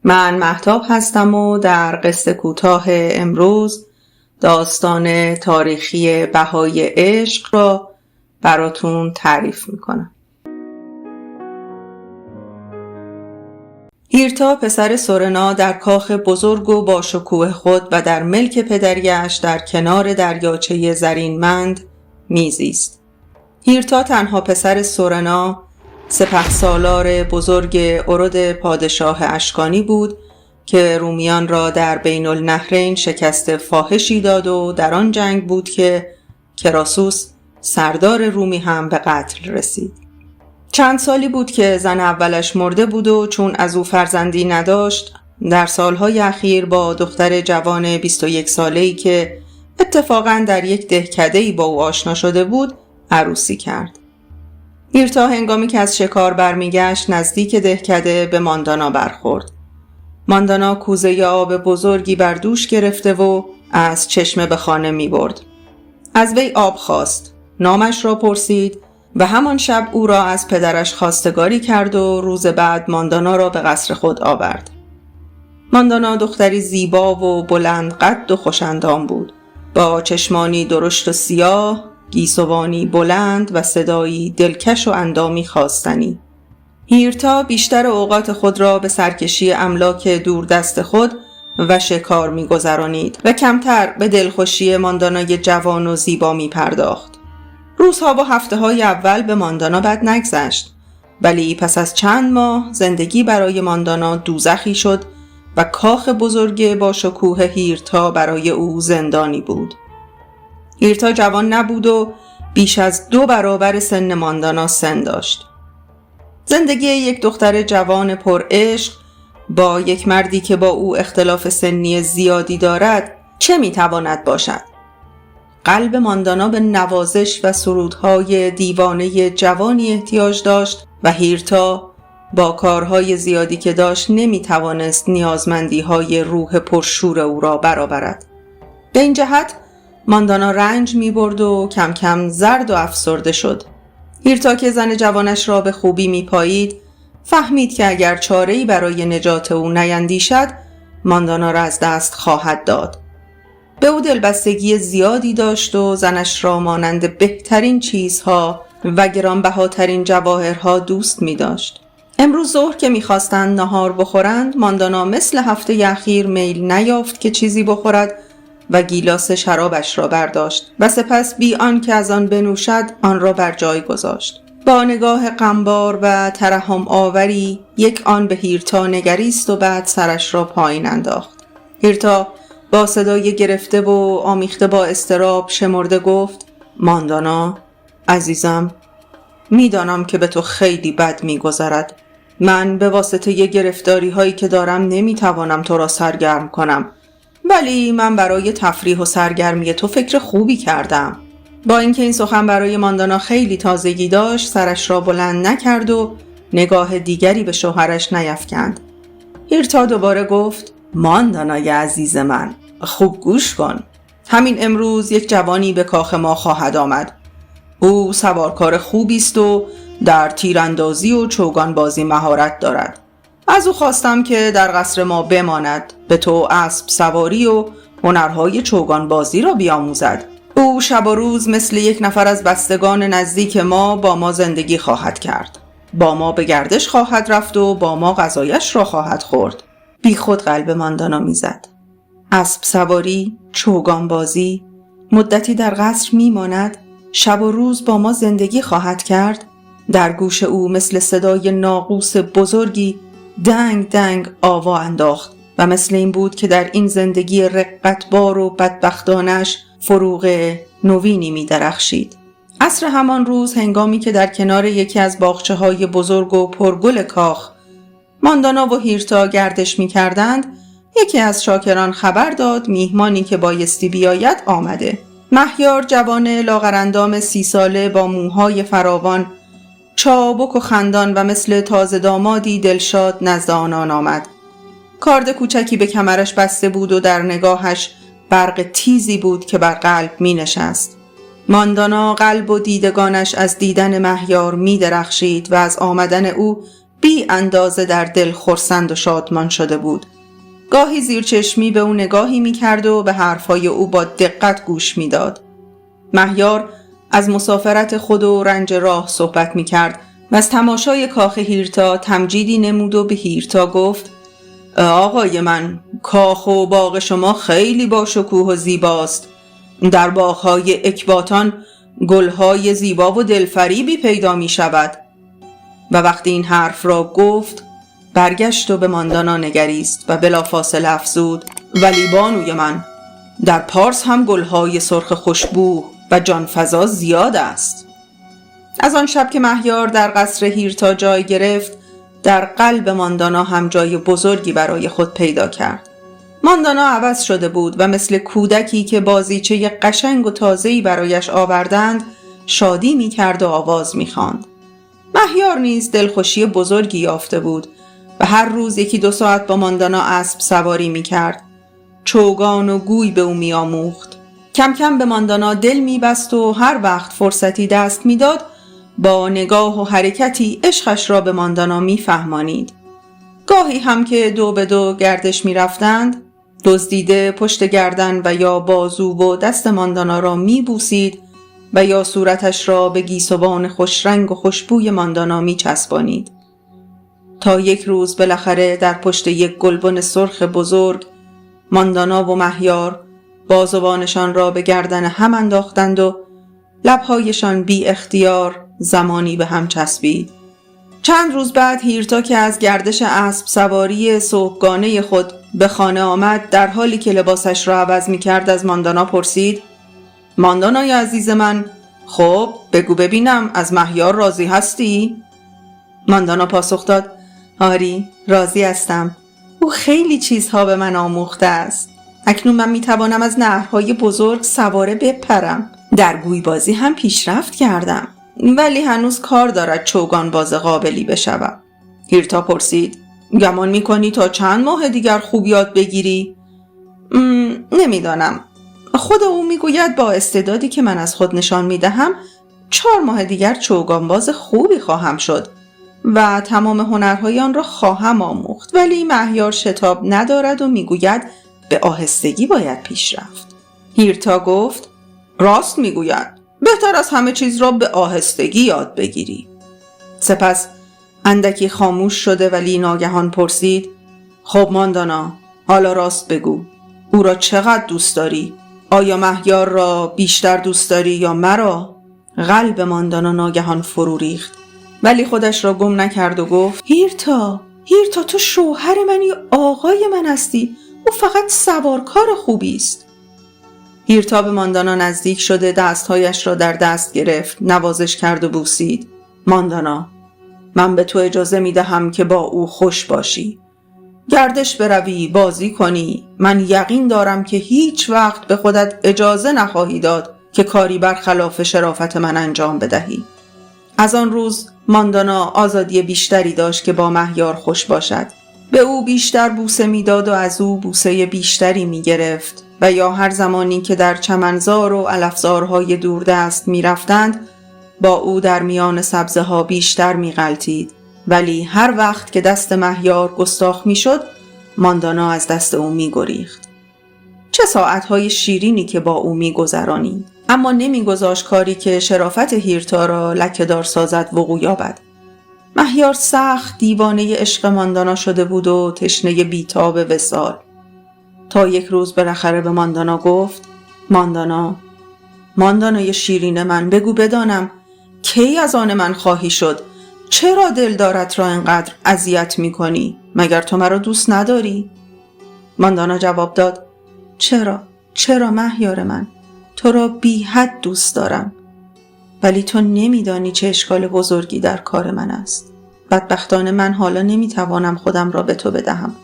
من مهتاب هستم و در قصه کوتاه امروز داستان تاریخی بهای عشق را براتون تعریف میکنم. هیرتا پسر سورنا در کاخ بزرگ و با شکوه خود و در ملک پدریش در کنار دریاچه زرینمند میزیست. هیرتا تنها پسر سورنا، سپهسالار بزرگ ارد پادشاه اشکانی بود که رومیان را در بین النهرین شکست فاحشی داد و در آن جنگ بود که کراسوس سردار رومی هم به قتل رسید. چند سالی بود که زن اولش مرده بود و چون از او فرزندی نداشت، در سالهای اخیر با دختر جوان 21 ساله‌ای که اتفاقاً در یک دهکده‌ای با او آشنا شده بود عروسی کرد. هیرتا هنگامی که از شکار برمیگشت نزدیک دهکده به ماندانا برخورد. ماندانا کوزه آب بزرگی بر دوش گرفته و از چشمه به خانه می برد. از وی آب خواست، نامش را پرسید و همان شب او را از پدرش خواستگاری کرد و روز بعد ماندانا را به قصر خود آورد. ماندانا دختری زیبا و بلند قد و خوش‌اندام بود، با چشمانی درشت و سیاه، گیسوانی بلند و صدایی دلکش و اندامی خواستنی. هیرتا بیشتر اوقات خود را به سرکشی املاک دوردست خود و شکار می گذرانید و کمتر به دلخوشی ماندانای جوان و زیبا می پرداخت. روزها و هفته‌های اول به ماندانا بد نگذشت، ولی پس از چند ماه زندگی برای ماندانا دوزخی شد و کاخ بزرگ با شکوه هیرتا برای او زندانی بود. هیرتا جوان نبود و بیش از 2 برابر سن ماندانا سن داشت. زندگی یک دختر جوان پر عشق با یک مردی که با او اختلاف سنی زیادی دارد چه میتواند باشد؟ قلب ماندانا به نوازش و سرودهای دیوانه جوانی احتیاج داشت و هیرتا با کارهای زیادی که داشت نمیتوانست نیازمندیهای روح پرشور او را برآورد. به این جهت ماندانا رنج می‌برد و کم کم زرد و افسرده شد. هیرتا که زن جوانش را به خوبی می‌پایید، فهمید که اگر چاره‌ای برای نجات او نیندیشد، ماندانا را از دست خواهد داد. به او دلبستگی زیادی داشت و زنش را مانند بهترین چیزها و گرانبهاترین جواهرها دوست می‌داشت. امروز ظهر که می‌خواستند نهار بخورند، ماندانا مثل هفته اخیر میل نیافت که چیزی بخورد و گیلاس شرابش را برداشت و سپس بی آن که از آن بنوشد آن را بر جای گذاشت. با نگاه غمبار و ترحم آوری یک آن به هیرتا نگریست و بعد سرش را پایین انداخت. هیرتا با صدای گرفته و آمیخته با اضطراب شمرده گفت: ماندانا عزیزم، میدانم که به تو خیلی بد میگذرد. من به واسطه گرفتاری هایی که دارم نمیتوانم تو را سرگرم کنم، ولی من برای تفریح و سرگرمی تو فکر خوبی کردم. با اینکه این سخن برای ماندانا خیلی تازگی داشت، سرش را بلند نکرد و نگاه دیگری به شوهرش نیفکند. هیرتا دوباره گفت: ماندانای عزیز من، خوب گوش کن. همین امروز یک جوانی به کاخ ما خواهد آمد. او سوارکار خوبی است و در تیراندازی و چوگانبازی مهارت دارد. از او خواستم که در قصر ما بماند، به تو اسب سواری و هنرهای چوگانبازی را بیاموزد. او شب و روز مثل یک نفر از بستگان نزدیک ما با ما زندگی خواهد کرد. با ما به گردش خواهد رفت و با ما غذایش را خواهد خورد. بی خود قلب ماندانا میزد. اسب سواری، چوگانبازی، مدتی در قصر میماند، شب و روز با ما زندگی خواهد کرد. در گوش او مثل صدای ناقوس بزرگی دنگ دنگ آوا انداخت و مثل این بود که در این زندگی رقتبار و بدبختانش فروغ نوینی می درخشید. عصر همان روز هنگامی که در کنار یکی از باغچه‌های بزرگ و پرگل کاخ ماندانا و هیرتا گردش می کردند، یکی از شاکران خبر داد میهمانی که بایستی بیاید آمده. مهیار جوان لاغرندام 30 ساله با موهای فراوان، چابک و خندان و مثل تازه دامادی دلشاد نزد آنان آمد. کارد کوچکی به کمرش بسته بود و در نگاهش برق تیزی بود که بر قلب می نشست. ماندانا قلب و دیدگانش از دیدن مهیار می درخشید و از آمدن او بی اندازه در دل خرسند و شادمان شده بود. گاهی زیر چشمی به او نگاهی می کرد و به حرفهای او با دقت گوش می داد. مهیار از مسافرت خود و رنج راه صحبت می کرد و از تماشای کاخ هیرتا تمجیدی نمود و به هیرتا گفت: آقای من، کاخ و باغ شما خیلی با شکوه و زیباست. در باغهای اکباتان گلهای زیبا و دلفریبی پیدا می شود. و وقتی این حرف را گفت برگشت و به ماندانا نگریست و بلافاصله افزود: ولی بانوی من، در پارس هم گلهای سرخ خوشبو و جانفزا زیاد است. از آن شب که مهیار در قصر هیرتا جای گرفت، در قلب ماندانا هم جای بزرگی برای خود پیدا کرد. ماندانا عوض شده بود و مثل کودکی که بازیچه قشنگ و تازه‌ای برایش آوردند شادی می کرد و آواز می خواند. مهیار نیز دلخوشی بزرگی یافته بود و هر روز 1-2 ساعت با ماندانا اسب سواری می کرد. چوگان و گوی به او می آموخت. کم کم به ماندانا دل می بست و هر وقت فرصتی دست می داد با نگاه و حرکتی عشقش را به ماندانا می فهمانید. گاهی هم که 2 به 2 گردش می رفتند، دزدیده پشت گردن و یا بازو و دست ماندانا را می بوسید و یا صورتش را به گیسوان خوشرنگ و خوشبوی ماندانا می چسبانید. تا یک روز بالاخره در پشت یک گلبن سرخ بزرگ ماندانا و مهیار بازوانشان را به گردن هم انداختند و لبهایشان بی اختیار زمانی به هم چسبید. چند روز بعد هیرتا که از گردش اسب سواری صبحگانه خود به خانه آمد، در حالی که لباسش را عوض می کرد از ماندانا پرسید: ماندانای عزیز من، خب بگو ببینم از مهیار راضی هستی؟ ماندانا پاسخ داد: آری، راضی هستم. او خیلی چیزها به من آموخته است. اکنون من می توانم از نهرهای بزرگ سواره بپرم. در گوی بازی هم پیشرفت کردم، ولی هنوز کار دارد چوگان باز قابلی بشوم. هیرتا پرسید: گمان می کنی تا چند ماه دیگر خوب یاد بگیری؟ نمیدانم. خود او می گوید با استعدادی که من از خود نشان می دهم 4 ماه دیگر چوگان باز خوبی خواهم شد و تمام هنرهای آن را خواهم آموخت، ولی مهیار شتاب ندارد و می گوید به آهستگی باید پیش رفت. هیرتا گفت: راست می گوید. بهتر از همه چیز را به آهستگی یاد بگیری. سپس اندکی خاموش شده ولی ناگهان پرسید: خب ماندانا، حالا راست بگو، او را چقدر دوست داری؟ آیا مهیار را بیشتر دوست داری یا مرا؟ قلب ماندانا ناگهان فرو ریخت، ولی خودش را گم نکرد و گفت: هیرتا تو شوهر من یا آقای من هستی. او فقط سوارکار خوبی است. هیرتا به ماندانا نزدیک شده دستهایش را در دست گرفت، نوازش کرد و بوسید. ماندانا، من به تو اجازه می دهم که با او خوش باشی. گردش بروی، بازی کنی. من یقین دارم که هیچ وقت به خودت اجازه نخواهی داد که کاری برخلاف شرافت من انجام بدهی. از آن روز ماندانا آزادی بیشتری داشت که با مهیار خوش باشد. به او بیشتر بوسه می داد و از او بوسه بیشتری می گرفت و یا هر زمانی که در چمنزار و علفزارهای دوردست می رفتند با او در میان سبزه ها بیشتر می غلتید. ولی هر وقت که دست مهیار گستاخ می شد ماندانا از دست او می گریخت. چه ساعتهای شیرینی که با او می گذرانید، اما نمی گذاشت کاری که شرافت هیرتا را لکه‌دار سازد وقوع یابد. مهیار سخت دیوانه عشق ماندانا شده بود و تشنه بیتاب وصال. تا یک روز بالاخره به ماندانا گفت: ماندانای شیرین من، بگو بدانم کی از آن من خواهی شد؟ چرا دلدارت را اینقدر اذیت می کنی؟ مگر تو مرا دوست نداری؟ ماندانا جواب داد: چرا مهیار من، تو را بی حد دوست دارم، ولی تو نمیدانی چه اشکال بزرگی در کار من است. بدبختانه من حالا نمیتوانم خودم را به تو بدهم،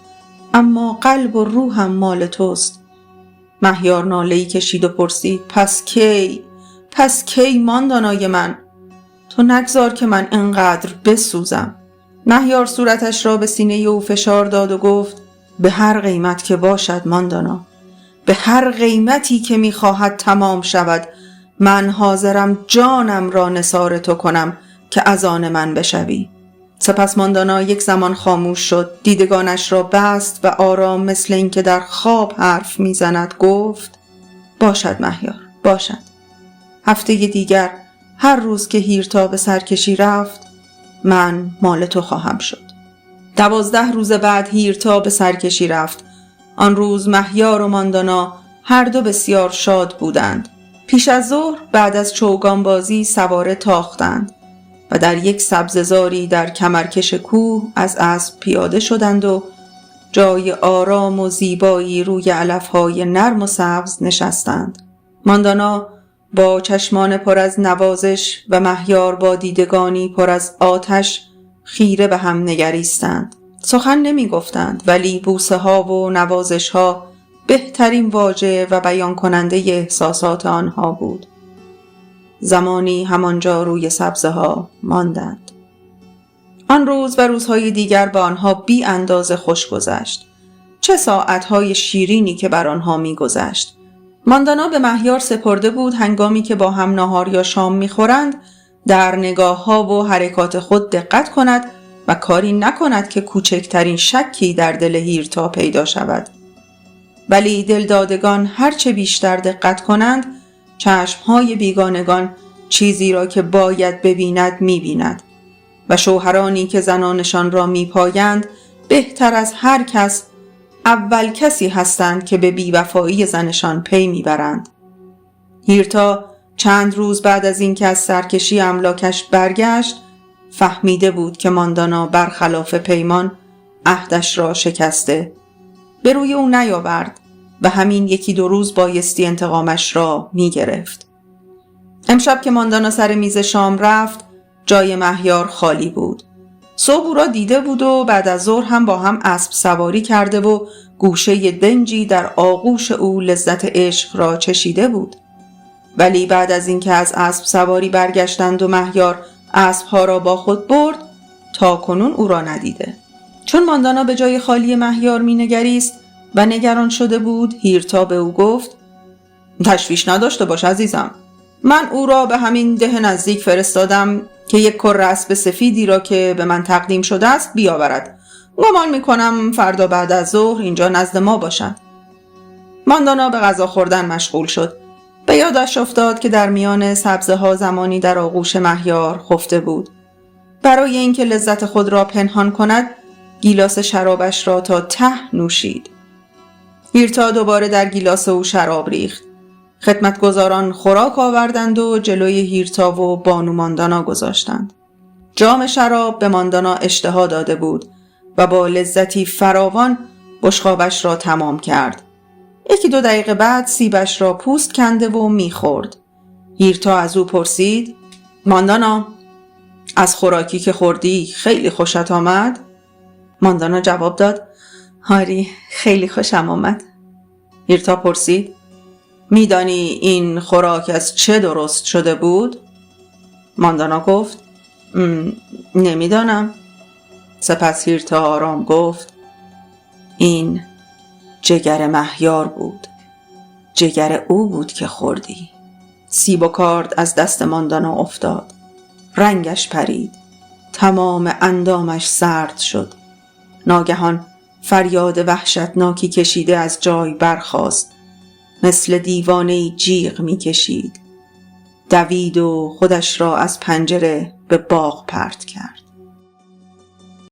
اما قلب و روحم مال توست. مهیار ناله‌ای کشید و پرسید: پس کی ماندانای من؟ تو نگذار که من انقدر بسوزم. مهیار صورتش را به سینه او فشار داد و گفت: به هر قیمت که باشد ماندانا، به هر قیمتی که میخواهد تمام شود، من حاضرم جانم را نثار تو کنم که از آن من بشوی. سپس ماندانا یک زمان خاموش شد، دیدگانش را بست و آرام مثل اینکه در خواب حرف میزند گفت: باشد مهیار، باشد. هفته دیگر هر روز که هیرتا به سرکشی رفت، من مال تو خواهم شد. 12 روز بعد هیرتا به سرکشی رفت. آن روز مهیار و ماندانا هر دو بسیار شاد بودند. پیش از ظهر بعد از چوگان بازی سواره تاختند و در یک سبززاری در کمرکش کوه از اسب پیاده شدند و جای آرام و زیبایی روی علفهای نرم و سبز نشستند. ماندانا با چشمان پر از نوازش و مهیار با دیدگانی پر از آتش خیره به هم نگریستند. سخن نمی گفتند، ولی بوسه ها و نوازش ها بهترین واژه و بیان کننده احساسات آنها بود. زمانی همانجا روی سبزه ها ماندند. آن روز و روزهای دیگر به آنها بی اندازه خوش گذشت. چه ساعتهای شیرینی که بر آنها می گذشت. ماندانا به مهیار سپرده بود هنگامی که با هم ناهار یا شام می خورند در نگاه ها و حرکات خود دقت کند و کاری نکند که کوچکترین شکی در دل هیرتا پیدا شود. ولی دلدادگان هرچه بیشتر دقت کنند، چشمهای بیگانگان چیزی را که باید ببیند می‌بیند و شوهرانی که زنانشان را می‌پایند بهتر از هر کس اول کسی هستند که به بی‌وفایی زنشان پی می‌برند. هیرتا چند روز بعد از اینکه از سرکشی املاکش برگشت فهمیده بود که ماندانا برخلاف پیمان عهدش را شکسته. به روی او نیاورد و همین 1-2 روز بایستی انتقامش را می گرفت. امشب که ماندانا سر میز شام رفت جای مهیار خالی بود. صبح او را دیده بود و بعد از ظهر هم با هم اسب سواری کرده و گوشه دنجی در آغوش او لذت عشق را چشیده بود. ولی بعد از اینکه از اسب سواری برگشتند و مهیار اسبها را با خود برد تا کنون او را ندیده. چون ماندانا به جای خالی مهیار می نگریست و نگران شده بود، هیرتا به او گفت: تشویش نداشته باش عزیزم، من او را به همین ده نزدیک فرستادم که یک کره اسب سفیدی را که به من تقدیم شده است بیاورد. گمان می کنم فردا بعد از ظهر اینجا نزد ما باشد. ماندانا به غذا خوردن مشغول شد. به یادش افتاد که در میان سبزه ها زمانی در آغوش مهیار خفته بود. برای اینکه لذت خود را پنهان کند گیلاس شرابش را تا ته نوشید. هیرتا دوباره در گیلاس او شراب ریخت. خدمتگزاران خوراک آوردند و جلوی هیرتا و بانو ماندانا گذاشتند. جام شراب به ماندانا اشتها داده بود و با لذتی فراوان بشقابش را تمام کرد. 1-2 دقیقه بعد سیبش را پوست کنده و میخورد. هیرتا از او پرسید: ماندانا، از خوراکی که خوردی خیلی خوشت آمد؟ ماندانا جواب داد: آری، خیلی خوشم آمد. هیرتا پرسید: میدانی این خوراک از چه درست شده بود؟ ماندانا گفت: نمیدانم. سپس هیرتا آرام گفت: این جگر مهیار بود. جگر او بود که خوردی. سیب و کارد از دست ماندانا افتاد. رنگش پرید. تمام اندامش سرد شد. ناگهان فریاد وحشتناکی کشیده از جای برخاست. مثل دیوانه‌ای جیغ می کشید. دوید و خودش را از پنجره به باغ پرت کرد.